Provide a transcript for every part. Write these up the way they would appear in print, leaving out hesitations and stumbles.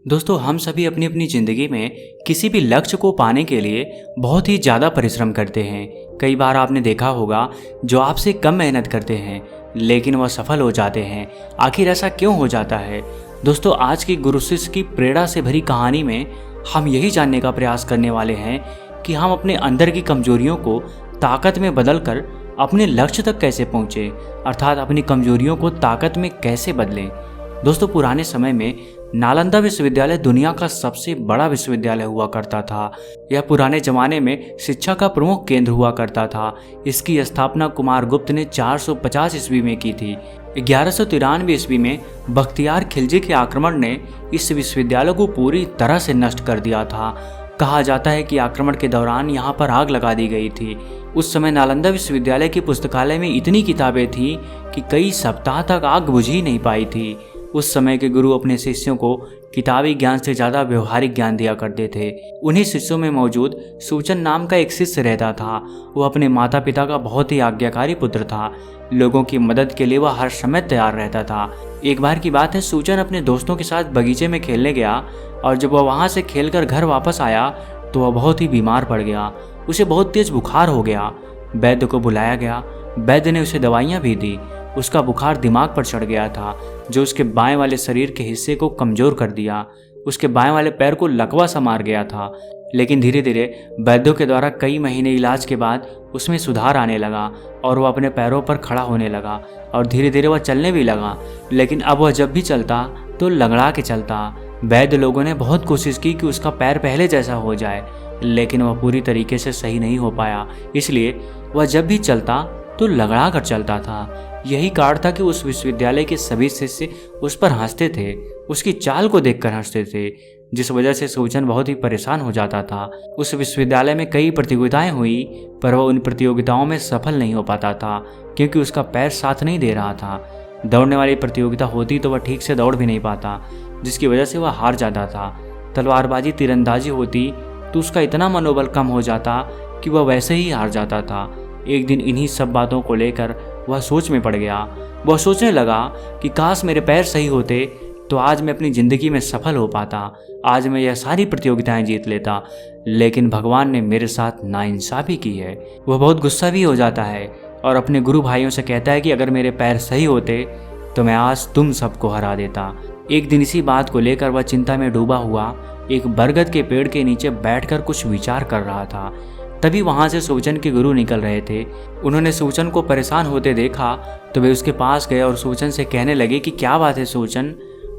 दोस्तों, हम सभी अपनी अपनी ज़िंदगी में किसी भी लक्ष्य को पाने के लिए बहुत ही ज़्यादा परिश्रम करते हैं। कई बार आपने देखा होगा जो आपसे कम मेहनत करते हैं लेकिन वह सफल हो जाते हैं। आखिर ऐसा क्यों हो जाता है? दोस्तों, आज की गुरु शिष्य की प्रेरणा से भरी कहानी में हम यही जानने का प्रयास करने वाले हैं कि हम अपने अंदर की कमजोरियों को ताकत में बदल कर अपने लक्ष्य तक कैसे पहुँचे, अर्थात अपनी कमजोरियों को ताकत में कैसे बदलें। दोस्तों, पुराने समय में नालंदा विश्वविद्यालय दुनिया का सबसे बड़ा विश्वविद्यालय हुआ करता था। यह पुराने जमाने में शिक्षा का प्रमुख केंद्र हुआ करता था। इसकी स्थापना कुमारगुप्त ने 450 ईस्वी में की थी। 1193 ईस्वी में बख्तियार खिलजी के आक्रमण ने इस विश्वविद्यालय को पूरी तरह से नष्ट कर दिया था। कहा जाता है कि आक्रमण के दौरान यहाँ पर आग लगा दी गई थी। उस समय नालंदा विश्वविद्यालय की पुस्तकालय में इतनी किताबें थीं कि कई सप्ताह तक आग बुझ ही नहीं पाई थी। उस समय के गुरु अपने शिष्यों को किताबी ज्ञान से ज़्यादा व्यवहारिक ज्ञान दिया करते थे। उन्हीं शिष्यों में मौजूद सूचन नाम का एक शिष्य रहता था। वह अपने माता पिता का बहुत ही आज्ञाकारी पुत्र था। लोगों की मदद के लिए वह हर समय तैयार रहता था। एक बार की बात है, सूचन अपने दोस्तों के साथ बगीचे में खेलने गया और जब वह वहाँ से खेलकर घर वापस आया तो वह बहुत ही बीमार पड़ गया। उसे बहुत तेज बुखार हो गया। वैद्य को बुलाया गया। वैद्य ने उसे दवाइयाँ भी दी। उसका बुखार दिमाग पर चढ़ गया था, जो उसके बाएं वाले शरीर के हिस्से को कमजोर कर दिया। उसके बाएं वाले पैर को लकवा सा मार गया था। लेकिन धीरे धीरे वैद्यों के द्वारा कई महीने इलाज के बाद उसमें सुधार आने लगा और वह अपने पैरों पर खड़ा होने लगा और धीरे धीरे वह चलने भी लगा। लेकिन अब वह जब भी चलता तो लंगड़ा के चलता। वैद्य लोगों ने बहुत कोशिश की कि उसका पैर पहले जैसा हो जाए, लेकिन वह पूरी तरीके से सही नहीं हो पाया। इसलिए वह जब भी चलता तो लंगड़ा कर चलता था। यही कारण था कि उस विश्वविद्यालय के सभी शिष्य उस पर हंसते थे, उसकी चाल को देखकर हंसते थे, जिस वजह से सूचन बहुत ही परेशान हो जाता था। उस विश्वविद्यालय में कई प्रतियोगिताएं हुई, पर वह उन प्रतियोगिताओं में सफल नहीं हो पाता था क्योंकि उसका पैर साथ नहीं दे रहा था। दौड़ने वाली प्रतियोगिता होती तो वह ठीक से दौड़ भी नहीं पाता, जिसकी वजह से वह हार जाता था। तलवारबाजी तीरंदाजी होती तो उसका इतना मनोबल कम हो जाता कि वह वैसे ही हार जाता था। एक दिन इन्हीं सब बातों को लेकर वह सोच में पड़ गया। वह सोचने लगा कि काश मेरे पैर सही होते तो आज मैं अपनी ज़िंदगी में सफल हो पाता, आज मैं यह सारी प्रतियोगिताएं जीत लेता। लेकिन भगवान ने मेरे साथ नाइंसाफ़ी की है। वह बहुत गुस्सा भी हो जाता है और अपने गुरु भाइयों से कहता है कि अगर मेरे पैर सही होते तो मैं आज तुम सबको हरा देता। एक दिन इसी बात को लेकर वह चिंता में डूबा हुआ एक बरगद के पेड़ के नीचे बैठकर कुछ विचार कर रहा था। तभी वहां से सूचन के गुरु निकल रहे थे। उन्होंने सूचन को परेशान होते देखा तो वे उसके पास गए और सूचन से कहने लगे कि क्या बात है सूचन,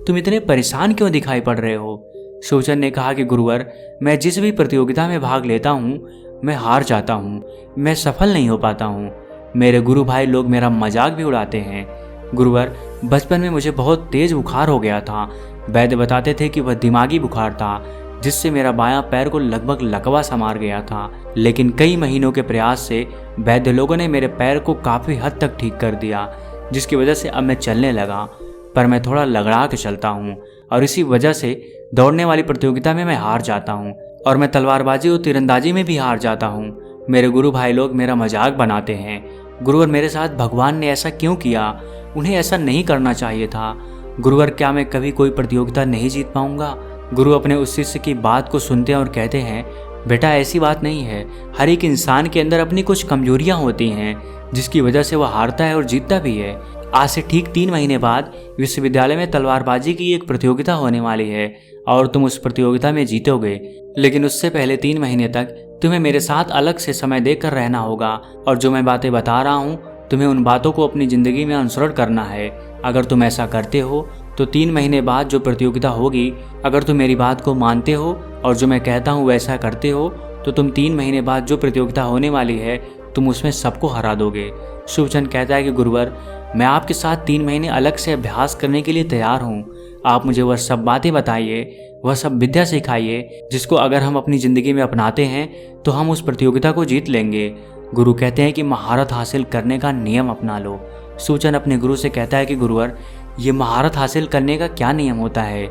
तुम इतने परेशान क्यों दिखाई पड़ रहे हो? सूचन ने कहा कि गुरुवर, मैं जिस भी प्रतियोगिता में भाग लेता हूँ मैं हार जाता हूँ, मैं सफल नहीं हो पाता हूँ। मेरे गुरु भाई लोग मेरा मजाक भी उड़ाते हैं। गुरुवर, बचपन में मुझे बहुत तेज बुखार हो गया था। वैद्य बताते थे कि वह दिमागी बुखार था, जिससे मेरा बायां पैर को लगभग लकवा सा मार गया था। लेकिन कई महीनों के प्रयास से वैद्य लोगों ने मेरे पैर को काफ़ी हद तक ठीक कर दिया, जिसकी वजह से अब मैं चलने लगा, पर मैं थोड़ा लगड़ा के चलता हूँ और इसी वजह से दौड़ने वाली प्रतियोगिता में मैं हार जाता हूँ और मैं तलवारबाजी और तीरंदाजी में भी हार जाता हूँ। मेरे गुरु भाई लोग मेरा मजाक बनाते हैं। गुरुवर, मेरे साथ भगवान ने ऐसा क्यों किया? उन्हें ऐसा नहीं करना चाहिए था। गुरुवर, क्या मैं कभी कोई प्रतियोगिता नहीं जीत पाऊंगा? गुरु अपने उस शिष्य की बात को सुनते हैं और कहते हैं, बेटा ऐसी बात नहीं है। हर एक इंसान के अंदर अपनी कुछ कमजोरियां होती हैं जिसकी वजह से वह हारता है और जीतता भी है। आज से ठीक 3 महीने बाद विश्वविद्यालय में तलवारबाजी की एक प्रतियोगिता होने वाली है और तुम उस प्रतियोगिता में जीतोगे। लेकिन उससे पहले 3 महीने तक तुम्हें मेरे साथ अलग से समय देकर रहना होगा और जो मैं बातें बता रहा हूँ तुम्हें उन बातों को अपनी ज़िंदगी में अनुसरण करना है। अगर तुम ऐसा करते हो तो 3 महीने बाद जो प्रतियोगिता होगी, अगर तुम मेरी बात को मानते हो और जो मैं कहता हूँ वैसा करते हो तो तुम 3 महीने बाद जो प्रतियोगिता होने वाली है तुम उसमें सबको हरा दोगे। सूचन कहता है कि गुरुवर, मैं आपके साथ 3 महीने अलग से अभ्यास करने के लिए तैयार हूँ। आप मुझे वह सब बातें बताइए, वह सब विद्या सिखाइए जिसको अगर हम अपनी ज़िंदगी में अपनाते हैं तो हम उस प्रतियोगिता को जीत लेंगे। गुरु कहते हैं कि महारत हासिल करने का नियम अपना लो। सूचन अपने गुरु से कहता है कि गुरुवर, ये महारत हासिल करने का क्या नियम होता है?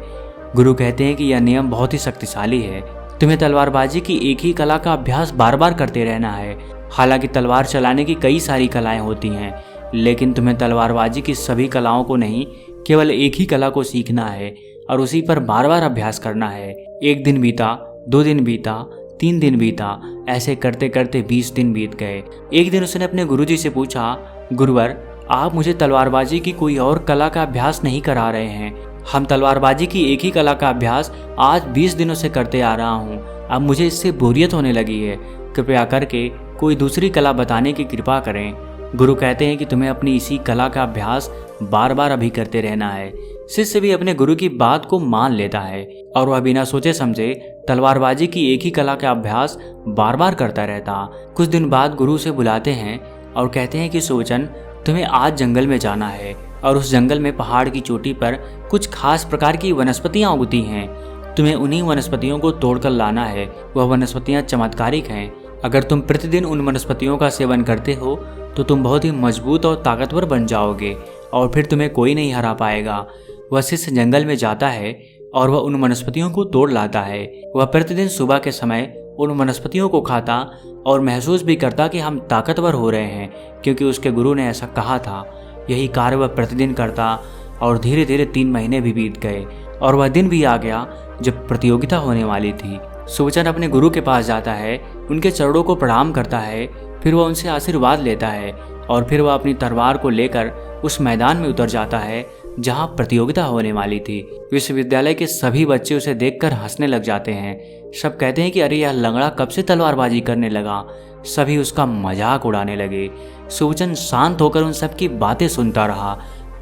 गुरु कहते हैं कि यह नियम बहुत ही शक्तिशाली है। तुम्हें तलवारबाजी की एक ही कला का अभ्यास बार बार करते रहना है। हालांकि तलवार चलाने की कई सारी कलाएं होती हैं, लेकिन तुम्हें तलवारबाजी की सभी कलाओं को नहीं, केवल एक ही कला को सीखना है। और उसी पर बार बार अभ्यास करना है। 1 दिन बीता, 2 दिन बीता, 3 दिन बीता, ऐसे करते करते 20 दिन बीत गए। एक दिन उसने अपने गुरुजी से पूछा, गुरुवर आप मुझे तलवारबाजी की कोई और कला का अभ्यास नहीं करा रहे हैं। हम तलवारबाजी की एक ही कला का अभ्यास आज 20 दिनों से करते आ रहा हूँ। अब मुझे इससे बोरियत होने लगी है। कृपया करके कोई दूसरी कला बताने की कृपा करें। गुरु कहते हैं कि तुम्हें अपनी इसी कला का अभ्यास बार बार अभी करते रहना है। शिष्य भी अपने गुरु की बात को मान लेता है और वह बिना सोचे समझे तलवारबाजी की एक ही कला का अभ्यास बार बार करता रहता। कुछ दिन बाद गुरु उसे बुलाते हैं और कहते हैं कि सुवचन तुम्हें आज जंगल में जाना है और उस जंगल में पहाड़ की चोटी पर कुछ खास प्रकार की वनस्पतियां उगती हैं। तुम्हें उन्हीं वनस्पतियों को तोड़कर लाना है। वह वनस्पतियां चमत्कारिक हैं। अगर तुम प्रतिदिन उन वनस्पतियों का सेवन करते हो तो तुम बहुत ही मजबूत और ताकतवर बन जाओगे और फिर तुम्हें कोई नहीं हरा पाएगा। वह शिष्य जंगल में जाता है और वह उन वनस्पतियों को तोड़ लाता है। वह प्रतिदिन सुबह के समय उन वनस्पतियों को खाता और महसूस भी करता कि हम ताकतवर हो रहे हैं, क्योंकि उसके गुरु ने ऐसा कहा था। यही कार्य वह प्रतिदिन करता और धीरे धीरे 3 महीने भी बीत गए और वह दिन भी आ गया जब प्रतियोगिता होने वाली थी। सुवचन अपने गुरु के पास जाता है, उनके चरणों को प्रणाम करता है, फिर वह उनसे आशीर्वाद लेता है और फिर वह अपनी तलवार को लेकर उस मैदान में उतर जाता है जहां प्रतियोगिता होने वाली थी। विश्वविद्यालय के सभी बच्चे उसे देखकर हंसने लग जाते हैं। सब कहते हैं कि अरे यह लंगड़ा कब से तलवारबाजी करने लगा। सभी उसका मजाक उड़ाने लगे। सुवचन शांत होकर उन सब की बातें सुनता रहा,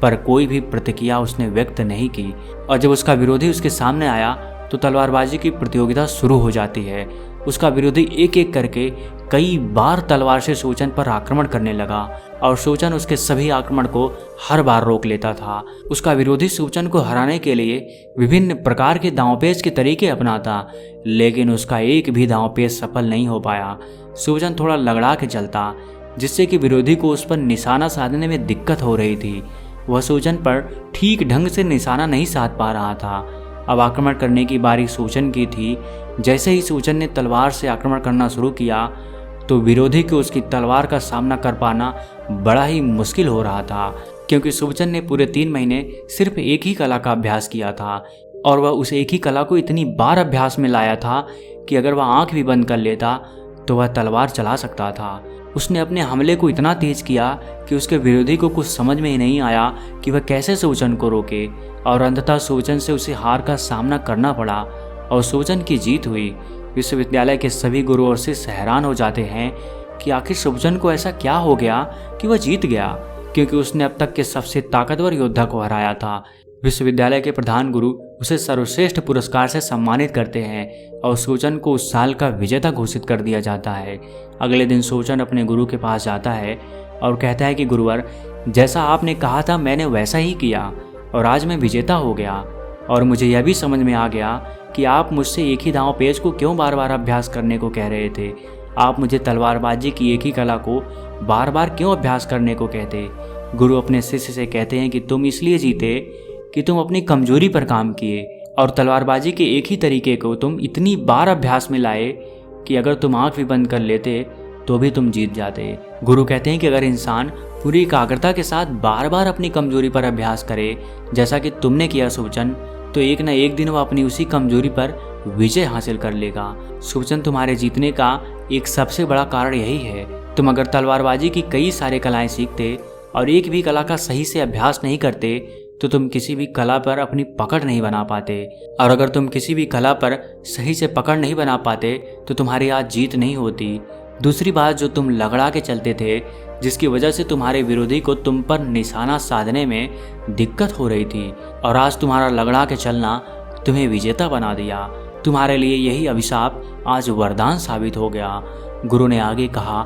पर कोई भी प्रतिक्रिया उसने व्यक्त नहीं की। और जब उसका विरोधी उसके सामने आया तो तलवारबाजी की प्रतियोगिता शुरू हो जाती है। उसका विरोधी एक एक करके कई बार तलवार से सुवचन पर आक्रमण करने लगा और सुवचन उसके सभी आक्रमण को हर बार रोक लेता था। उसका विरोधी सुवचन को हराने के लिए विभिन्न प्रकार के दांवपेच के तरीके अपनाता, लेकिन उसका एक भी दांवपेच सफल नहीं हो पाया। सुवचन थोड़ा लगड़ा के चलता, जिससे कि विरोधी को उस पर निशाना साधने में दिक्कत हो रही थी। वह सुवचन पर ठीक ढंग से निशाना नहीं साध पा रहा था। अब आक्रमण करने की बारी सुवचन की थी। जैसे ही सुवचन ने तलवार से आक्रमण करना शुरू किया तो विरोधी को उसकी तलवार का सामना कर पाना बड़ा ही मुश्किल हो रहा था, क्योंकि सुवचन ने पूरे 3 महीने सिर्फ एक ही कला का अभ्यास किया था और वह उस एक ही कला को इतनी बार अभ्यास में लाया था कि अगर वह आंख भी बंद कर लेता तो वह तलवार चला सकता था। उसने अपने हमले को इतना तेज किया कि उसके विरोधी को कुछ समझ में ही नहीं आया कि वह कैसे सुवचन को रोके और अंततः सुवचन से उसे हार का सामना करना पड़ा और सुवचन की जीत हुई। विश्वविद्यालय के सभी गुरु और शिष्य हैरान हो जाते हैं कि आखिर सुवचन को ऐसा क्या हो गया कि वह जीत गया, क्योंकि उसने अब तक के सबसे ताकतवर योद्धा को हराया था। विश्वविद्यालय के प्रधान गुरु उसे सर्वश्रेष्ठ पुरस्कार से सम्मानित करते हैं और सुवचन को उस साल का विजेता घोषित कर दिया जाता है। अगले दिन सुवचन अपने गुरु के पास जाता है और कहता है कि गुरुवर, जैसा आपने कहा था मैंने वैसा ही किया और आज मैं विजेता हो गया और मुझे यह भी समझ में आ गया कि आप मुझसे एक ही दांव पेच को क्यों बार बार अभ्यास करने को कह रहे थे। आप मुझे तलवारबाजी की एक ही कला को बार बार क्यों अभ्यास करने को कहते। गुरु अपने शिष्य से कहते हैं कि तुम इसलिए जीते कि तुम अपनी कमजोरी पर काम किए और तलवारबाजी के एक ही तरीके को तुम इतनी बार अभ्यास में लाए कि अगर तुम आंख भी बंद कर लेते तो भी तुम जीत जाते। गुरु कहते हैं कि अगर इंसान पूरी एकाग्रता के साथ बार बार अपनी कमजोरी पर अभ्यास करे, जैसा कि तुमने किया सुवचन, तो एक न एक दिन वह अपनी उसी कमजोरी पर विजय हासिल कर लेगा। सुवचन, तुम्हारे जीतने का एक सबसे बड़ा कारण यही है। तुम अगर तलवारबाजी की कई सारे कलाएं सीखते और एक भी कला का सही से अभ्यास नहीं करते तो तुम किसी भी कला पर अपनी पकड़ नहीं बना पाते, और अगर तुम किसी भी कला पर सही से पकड़ नहीं बना पाते तो तुम्हारी आज जीत नहीं होती। दूसरी बात, जो तुम लगड़ा के चलते थे, जिसकी वजह से तुम्हारे विरोधी को तुम पर निशाना साधने में दिक्कत हो रही थी, और आज तुम्हारा लगड़ा के चलना तुम्हें विजेता बना दिया। तुम्हारे लिए यही अभिशाप आज वरदान साबित हो गया। गुरु ने आगे कहा,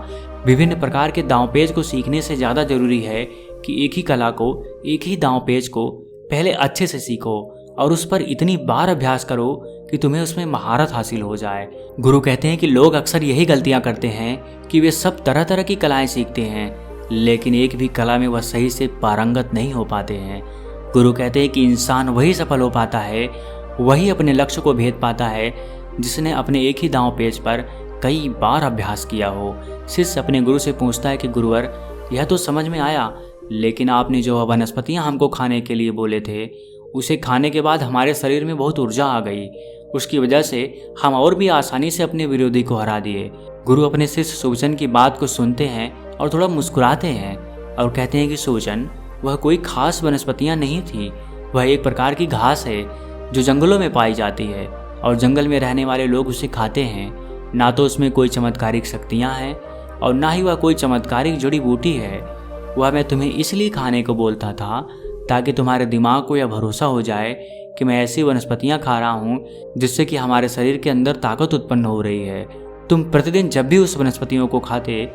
विभिन्न प्रकार के दांवपेच को सीखने से ज़्यादा जरूरी है कि एक ही कला को, एक ही दांवपेच को पहले अच्छे से सीखो और उस पर इतनी बार अभ्यास करो कि तुम्हें उसमें महारत हासिल हो जाए। गुरु कहते हैं कि लोग अक्सर यही गलतियां करते हैं कि वे सब तरह तरह की कलाएं सीखते हैं, लेकिन एक भी कला में वह सही से पारंगत नहीं हो पाते हैं। गुरु कहते हैं कि इंसान वही सफल हो पाता है, वही अपने लक्ष्य को भेद पाता है, जिसने अपने एक ही दांवपेच पर कई बार अभ्यास किया हो। शिष्य अपने गुरु से पूछता है कि गुरुवर, यह तो समझ में आया, लेकिन आपने जो वनस्पतियां हमको खाने के लिए बोले थे उसे खाने के बाद हमारे शरीर में बहुत ऊर्जा आ गई। उसकी वजह से हम और भी आसानी से अपने विरोधी को हरा दिए। गुरु अपने शिष्य सुवचन की बात को सुनते हैं और थोड़ा मुस्कुराते हैं और कहते हैं कि सुवचन, वह कोई खास वनस्पतियां नहीं थी, वह एक प्रकार की घास है जो जंगलों में पाई जाती है और जंगल में रहने वाले लोग उसे खाते हैं। ना तो उसमें कोई चमत्कारिक शक्तियां हैं और ना ही वह कोई चमत्कारिक जड़ी बूटी है। वह मैं तुम्हें इसलिए खाने को बोलता था ताकि तुम्हारे दिमाग को यह भरोसा हो जाए कि मैं ऐसी वनस्पतियां खा रहा हूँ जिससे कि हमारे शरीर के अंदर ताकत उत्पन्न हो रही है। तुम प्रतिदिन जब भी उस वनस्पतियों को खाते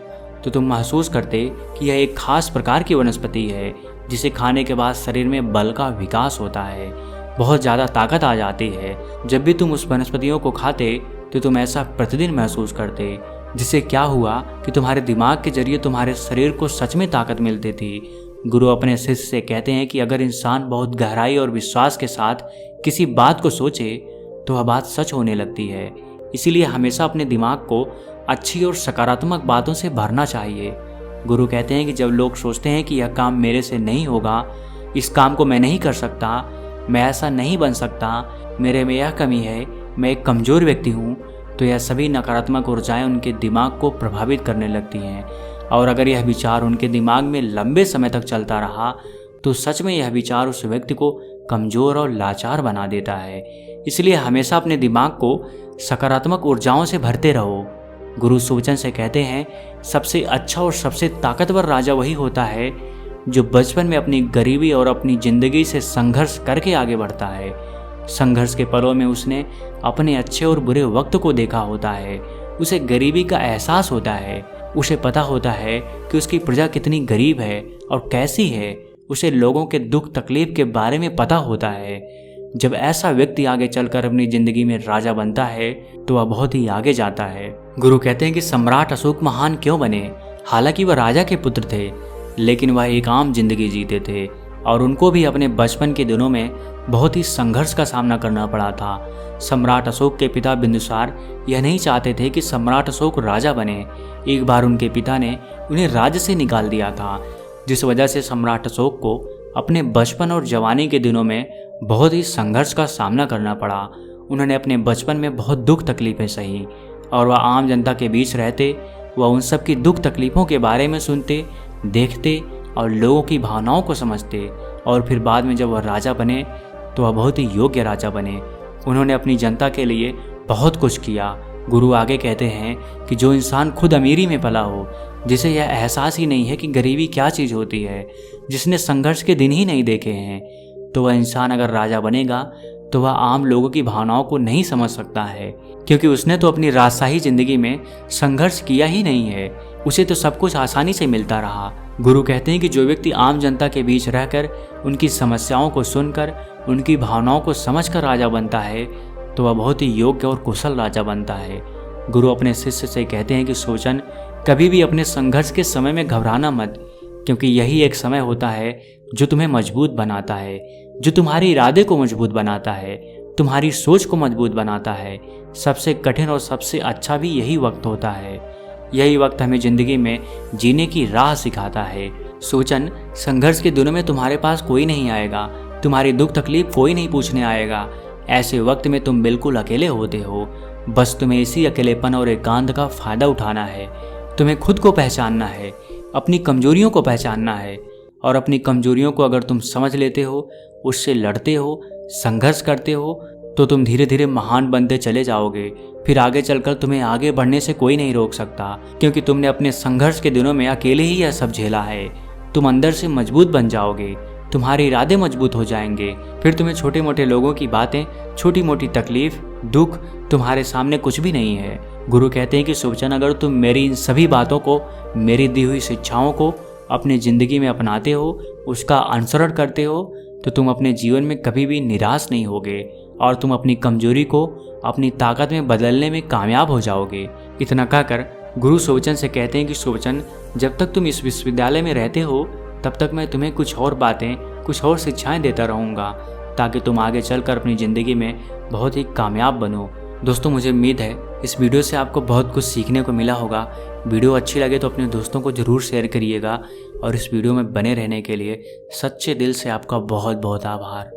तो तुम महसूस करते कि यह एक खास प्रकार की वनस्पति है जिसे खाने के बाद शरीर में बल का विकास होता है, बहुत ज़्यादा ताकत आ जाती है। जब भी तुम उस वनस्पतियों को खाते तो तुम ऐसा प्रतिदिन महसूस करते, जिससे क्या हुआ कि तुम्हारे दिमाग के जरिए तुम्हारे शरीर को सच में ताकत मिलती थी। गुरु अपने शिष्य से कहते हैं कि अगर इंसान बहुत गहराई और विश्वास के साथ किसी बात को सोचे तो वह बात सच होने लगती है। इसीलिए हमेशा अपने दिमाग को अच्छी और सकारात्मक बातों से भरना चाहिए। गुरु कहते हैं कि जब लोग सोचते हैं कि यह काम मेरे से नहीं होगा, इस काम को मैं नहीं कर सकता, मैं ऐसा नहीं बन सकता, मेरे में यह कमी है, मैं एक कमज़ोर व्यक्ति हूँ, तो यह सभी नकारात्मक ऊर्जाएं उनके दिमाग को प्रभावित करने लगती हैं। और अगर यह विचार उनके दिमाग में लंबे समय तक चलता रहा तो सच में यह विचार उस व्यक्ति को कमज़ोर और लाचार बना देता है। इसलिए हमेशा अपने दिमाग को सकारात्मक ऊर्जाओं से भरते रहो। गुरु सुवचन से कहते हैं, सबसे अच्छा और सबसे ताकतवर राजा वही होता है जो बचपन में अपनी गरीबी और अपनी ज़िंदगी से संघर्ष करके आगे बढ़ता है। संघर्ष के पलों में उसने अपने अच्छे और बुरे वक्त को देखा होता है। उसे गरीबी का एहसास होता है, उसे पता होता है कि उसकी प्रजा कितनी गरीब है और कैसी है। उसे लोगों के दुख तकलीफ के बारे में पता होता है। जब ऐसा व्यक्ति आगे चलकर अपनी जिंदगी में राजा बनता है तो वह बहुत ही आगे जाता है। गुरु कहते हैं कि सम्राट अशोक महान क्यों बने? हालांकि वह राजा के पुत्र थे, लेकिन वह एक आम जिंदगी जीते थे और उनको भी अपने बचपन के दिनों में बहुत ही संघर्ष का सामना करना पड़ा था। सम्राट अशोक के पिता बिंदुसार यह नहीं चाहते थे कि सम्राट अशोक राजा बने। एक बार उनके पिता ने उन्हें राज्य से निकाल दिया था, जिस वजह से सम्राट अशोक को अपने बचपन और जवानी के दिनों में बहुत ही संघर्ष का सामना करना पड़ा। उन्होंने अपने बचपन में बहुत दुख तकलीफें सही और वह आम जनता के बीच रहते वह उन सब की दुख तकलीफ़ों के बारे में सुनते, देखते और लोगों की भावनाओं को समझते। और फिर बाद में जब वह राजा बने तो वह बहुत ही योग्य राजा बने। उन्होंने अपनी जनता के लिए बहुत कुछ किया। गुरु आगे कहते हैं कि जो इंसान खुद अमीरी में पला हो, जिसे यह एहसास ही नहीं है कि गरीबी क्या चीज़ होती है, जिसने संघर्ष के दिन ही नहीं देखे हैं, तो वह इंसान अगर राजा बनेगा तो वह आम लोगों की भावनाओं को नहीं समझ सकता है, क्योंकि उसने तो अपनी राजशाही जिंदगी में संघर्ष किया ही नहीं है। उसे तो सब कुछ आसानी से मिलता रहा। गुरु कहते हैं कि जो व्यक्ति आम जनता के बीच रहकर उनकी समस्याओं को सुनकर उनकी भावनाओं को समझकर राजा बनता है तो वह बहुत ही योग्य और कुशल राजा बनता है। गुरु अपने शिष्य से कहते हैं कि सुवचन, कभी भी अपने संघर्ष के समय में घबराना मत, क्योंकि यही एक समय होता है जो तुम्हें मजबूत बनाता है, जो तुम्हारे इरादे को मजबूत बनाता है, तुम्हारी सोच को मजबूत बनाता है। सबसे कठिन और सबसे अच्छा भी यही वक्त होता है। यही वक्त हमें जिंदगी में जीने की राह सिखाता है। सुवचन, संघर्ष के दिनों में तुम्हारे पास कोई नहीं आएगा, तुम्हारी दुख तकलीफ कोई नहीं पूछने आएगा। ऐसे वक्त में तुम बिल्कुल अकेले होते हो। बस तुम्हें इसी अकेलेपन और एकांत का फायदा उठाना है। तुम्हें खुद को पहचानना है, अपनी कमजोरियों को पहचानना है, और अपनी कमजोरियों को अगर तुम समझ लेते हो, उससे लड़ते हो, संघर्ष करते हो, तो तुम धीरे धीरे महान बनते चले जाओगे। फिर आगे चलकर तुम्हें आगे बढ़ने से कोई नहीं रोक सकता, क्योंकि तुमने अपने संघर्ष के दिनों में अकेले ही यह सब झेला है। तुम अंदर से मजबूत बन जाओगे, तुम्हारे इरादे मजबूत हो जाएंगे। फिर तुम्हें छोटे मोटे लोगों की बातें, छोटी मोटी तकलीफ, दुख तुम्हारे सामने कुछ भी नहीं है। गुरु कहते हैं कि सुवचन, अगर तुम मेरी इन सभी बातों को, मेरी दी हुई शिक्षाओं को अपनी ज़िंदगी में अपनाते हो, उसका अनुसरण करते हो, तो तुम अपने जीवन में कभी भी निराश नहीं होगे और तुम अपनी कमजोरी को अपनी ताकत में बदलने में कामयाब हो जाओगे। इतना कहकर गुरु सुवचन से कहते हैं कि सुवचन, जब तक तुम इस विश्वविद्यालय में रहते हो तब तक मैं तुम्हें कुछ और बातें, कुछ और शिक्षाएं देता रहूँगा, ताकि तुम आगे चलकर अपनी ज़िंदगी में बहुत ही कामयाब बनो। दोस्तों, मुझे उम्मीद है इस वीडियो से आपको बहुत कुछ सीखने को मिला होगा। वीडियो अच्छी लगे तो अपने दोस्तों को ज़रूर शेयर करिएगा, और इस वीडियो में बने रहने के लिए सच्चे दिल से आपका बहुत बहुत आभार।